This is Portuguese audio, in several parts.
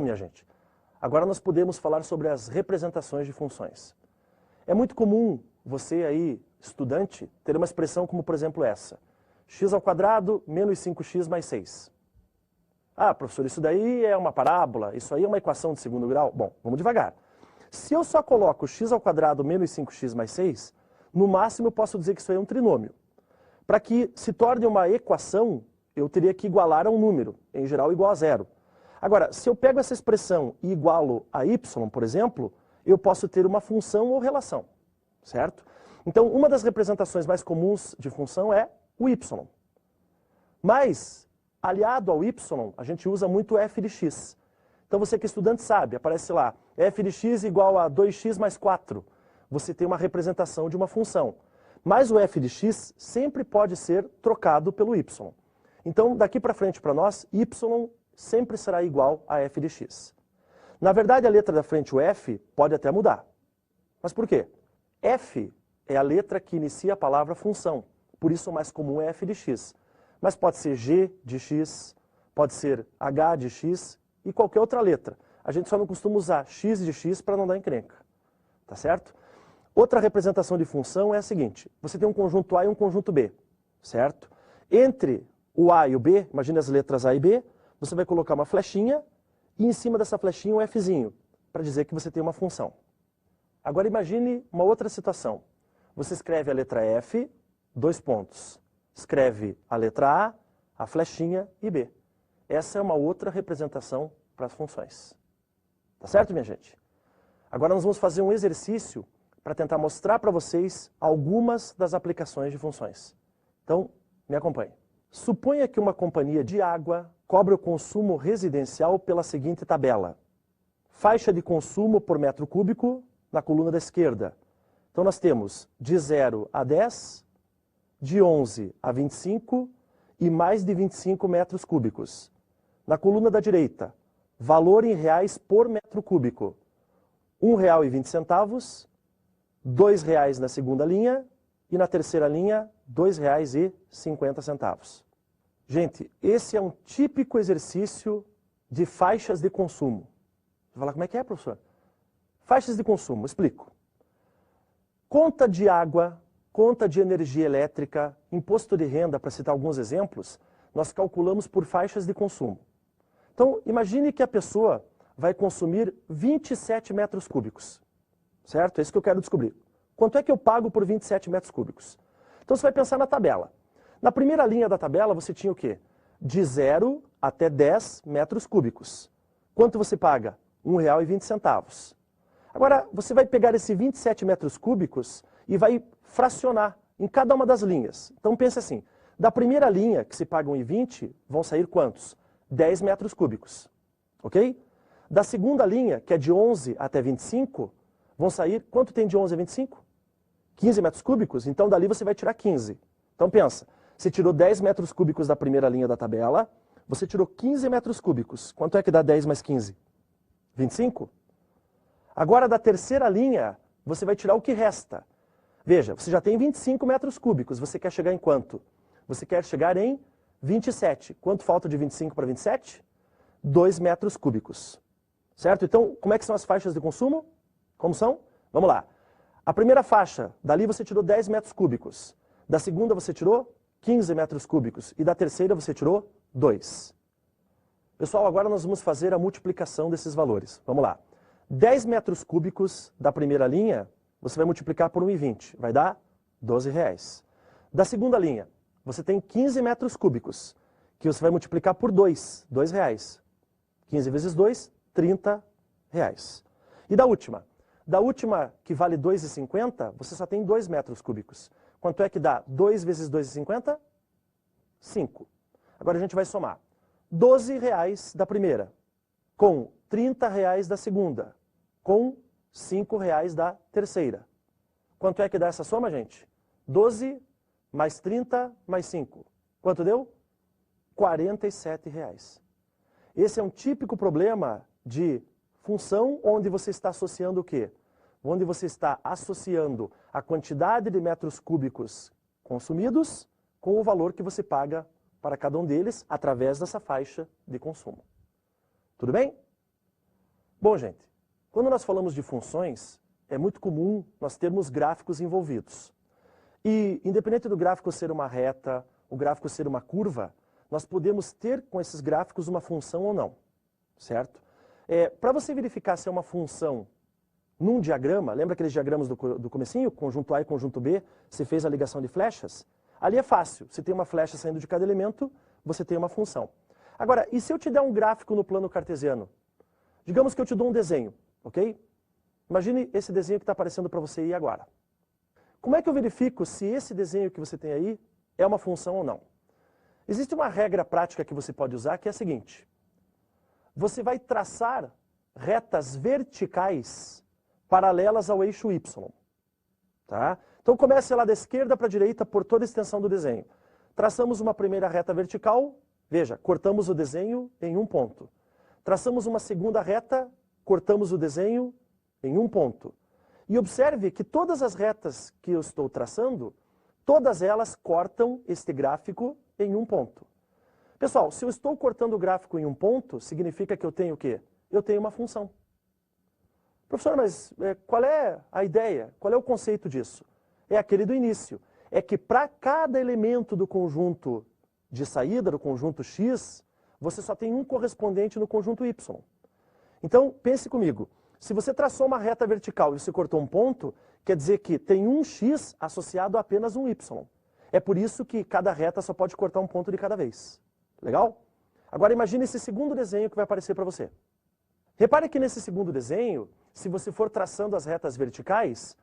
minha gente. Agora nós podemos falar sobre as representações de funções. É muito comum você aí, estudante, ter uma expressão como, por exemplo, essa. X² menos 5x mais 6. Ah, professor, isso daí é uma parábola, isso aí é uma equação de segundo grau. Bom, vamos devagar. Se eu só coloco x² menos 5x mais 6, no máximo eu posso dizer que isso aí é um trinômio. Para que se torne uma equação, eu teria que igualar a um número, em geral igual a zero. Agora, se eu pego essa expressão e igualo a y, por exemplo, eu posso ter uma função ou relação, certo? Então, uma das representações mais comuns de função é o y. Mas, aliado ao y, a gente usa muito f de x. Então, você que é estudante sabe, aparece lá, f de x igual a 2x mais 4. Você tem uma representação de uma função. Mas o f de x sempre pode ser trocado pelo y. Então, daqui para frente para nós, y sempre será igual a f de x. Na verdade, a letra da frente, o f, pode até mudar. Mas por quê? F é a letra que inicia a palavra função. Por isso, o mais comum é f de x. Mas pode ser g de x, pode ser h de x e qualquer outra letra. A gente só não costuma usar x de x para não dar encrenca. Tá certo? Outra representação de função é a seguinte. Você tem um conjunto A e um conjunto B, certo? Entre o A e o B, imagine as letras A e B, você vai colocar uma flechinha e em cima dessa flechinha um Fzinho, para dizer que você tem uma função. Agora imagine uma outra situação. Você escreve a letra F, 2 pontos. Escreve a letra A flechinha e B. Essa é uma outra representação para as funções. Tá certo, minha gente? Agora nós vamos fazer um exercício para tentar mostrar para vocês algumas das aplicações de funções. Então, me acompanhe. Suponha que uma companhia de água cobre o consumo residencial pela seguinte tabela. Faixa de consumo por metro cúbico na coluna da esquerda. Então nós temos de 0 a 10, de 11 a 25 e mais de 25 metros cúbicos. Na coluna da direita, valor em reais por metro cúbico. R$ 1,20, R$ 2,00 na segunda linha e na terceira linha, R$ 2,50. Gente, esse é um típico exercício de faixas de consumo. Você vai falar, como é que é, professor? Faixas de consumo, explico. Conta de água, conta de energia elétrica, imposto de renda, para citar alguns exemplos, nós calculamos por faixas de consumo. Então, imagine que a pessoa vai consumir 27 metros cúbicos. Certo? É isso que eu quero descobrir. Quanto é que eu pago por 27 metros cúbicos? Então você vai pensar na tabela. Na primeira linha da tabela você tinha o quê? De 0 até 10 metros cúbicos. Quanto você paga? R$ 1,20. Agora, você vai pegar esses 27 metros cúbicos e vai fracionar em cada uma das linhas. Então pense assim, da primeira linha, que se paga R$ 1,20, vão sair quantos? 10 metros cúbicos. Ok? Da segunda linha, que é de 11 até 25, vão sair, quanto tem de 11 a 25? 15 metros cúbicos? Então dali você vai tirar 15. Então pensa, você tirou 10 metros cúbicos da primeira linha da tabela, você tirou 15 metros cúbicos. Quanto é que dá 10 mais 15? 25? Agora da terceira linha, você vai tirar o que resta. Veja, você já tem 25 metros cúbicos, você quer chegar em quanto? Você quer chegar em 27. Quanto falta de 25 para 27? 2 metros cúbicos. Certo? Então, como é que são as faixas de consumo? Como são? Vamos lá. A primeira faixa, dali você tirou 10 metros cúbicos. Da segunda você tirou 15 metros cúbicos. E da terceira você tirou 2. Pessoal, agora nós vamos fazer a multiplicação desses valores. Vamos lá. 10 metros cúbicos da primeira linha, você vai multiplicar por 1,20. Vai dar R$ 12,00. Da segunda linha, você tem 15 metros cúbicos, que você vai multiplicar por 2, R$ 2,00. 15 vezes 2, R$ 30,00. E da última? Da última, que vale R$ 2,50, você só tem 2 metros cúbicos. Quanto é que dá 2 vezes 2,50? 5. Agora a gente vai somar. R$ 12,00 da primeira, com R$ 30,00 da segunda, com R$ 5,00 da terceira. Quanto é que dá essa soma, gente? 12 mais 30 mais 5. Quanto deu? R$ 47,00. Esse é um típico problema de função onde você está associando o quê? Onde você está associando a quantidade de metros cúbicos consumidos com o valor que você paga para cada um deles através dessa faixa de consumo. Tudo bem? Bom, gente, quando nós falamos de funções, é muito comum nós termos gráficos envolvidos. E, independente do gráfico ser uma reta, o gráfico ser uma curva, nós podemos ter com esses gráficos uma função ou não, certo? Para você verificar se é uma função num diagrama, lembra aqueles diagramas do comecinho, conjunto A e conjunto B, você fez a ligação de flechas? Ali é fácil, você tem uma flecha saindo de cada elemento, você tem uma função. Agora, e se eu te der um gráfico no plano cartesiano? Digamos que eu te dou um desenho, ok? Imagine esse desenho que está aparecendo para você aí agora. Como é que eu verifico se esse desenho que você tem aí é uma função ou não? Existe uma regra prática que você pode usar que é a seguinte. Você vai traçar retas verticais paralelas ao eixo Y. Tá? Então comece lá da esquerda para a direita por toda a extensão do desenho. Traçamos uma primeira reta vertical, veja, cortamos o desenho em um ponto. Traçamos uma segunda reta, cortamos o desenho em um ponto. E observe que todas as retas que eu estou traçando, todas elas cortam este gráfico em um ponto. Pessoal, se eu estou cortando o gráfico em um ponto, significa que eu tenho o quê? Eu tenho uma função. Professor, mas qual é a ideia? Qual é o conceito disso? É aquele do início. É que para cada elemento do conjunto de saída, do conjunto X, você só tem um correspondente no conjunto Y. Então, pense comigo. Se você traçou uma reta vertical e você cortou um ponto, quer dizer que tem um X associado a apenas um Y. É por isso que cada reta só pode cortar um ponto de cada vez. Legal? Agora imagine esse segundo desenho que vai aparecer para você. Repare que nesse segundo desenho, se você for traçando as retas verticais,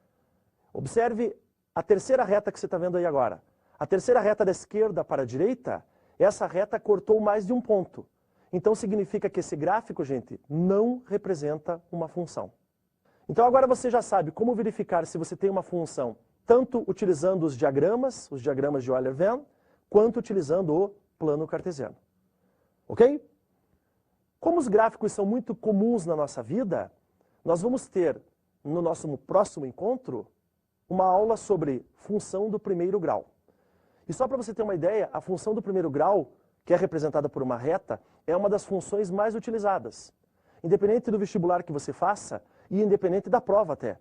observe a terceira reta que você está vendo aí agora. A terceira reta da esquerda para a direita, essa reta cortou mais de um ponto. Então significa que esse gráfico, gente, não representa uma função. Então agora você já sabe como verificar se você tem uma função, tanto utilizando os diagramas de Euler-Venn, quanto utilizando o plano cartesiano. Ok? Como os gráficos são muito comuns na nossa vida, nós vamos ter, no nosso próximo encontro, uma aula sobre função do primeiro grau. E só para você ter uma ideia, a função do primeiro grau, que é representada por uma reta, é uma das funções mais utilizadas. Independente do vestibular que você faça e independente da prova até.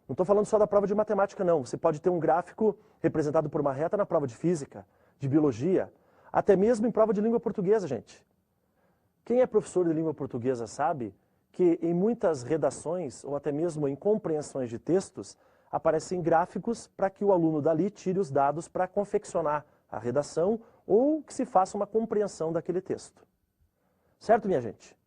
Não estou falando só da prova de matemática, não. Você pode ter um gráfico representado por uma reta na prova de física, de biologia, até mesmo em prova de língua portuguesa, gente. Quem é professor de língua portuguesa sabe que em muitas redações, ou até mesmo em compreensões de textos, aparecem gráficos para que o aluno dali tire os dados para confeccionar a redação ou que se faça uma compreensão daquele texto. Certo, minha gente?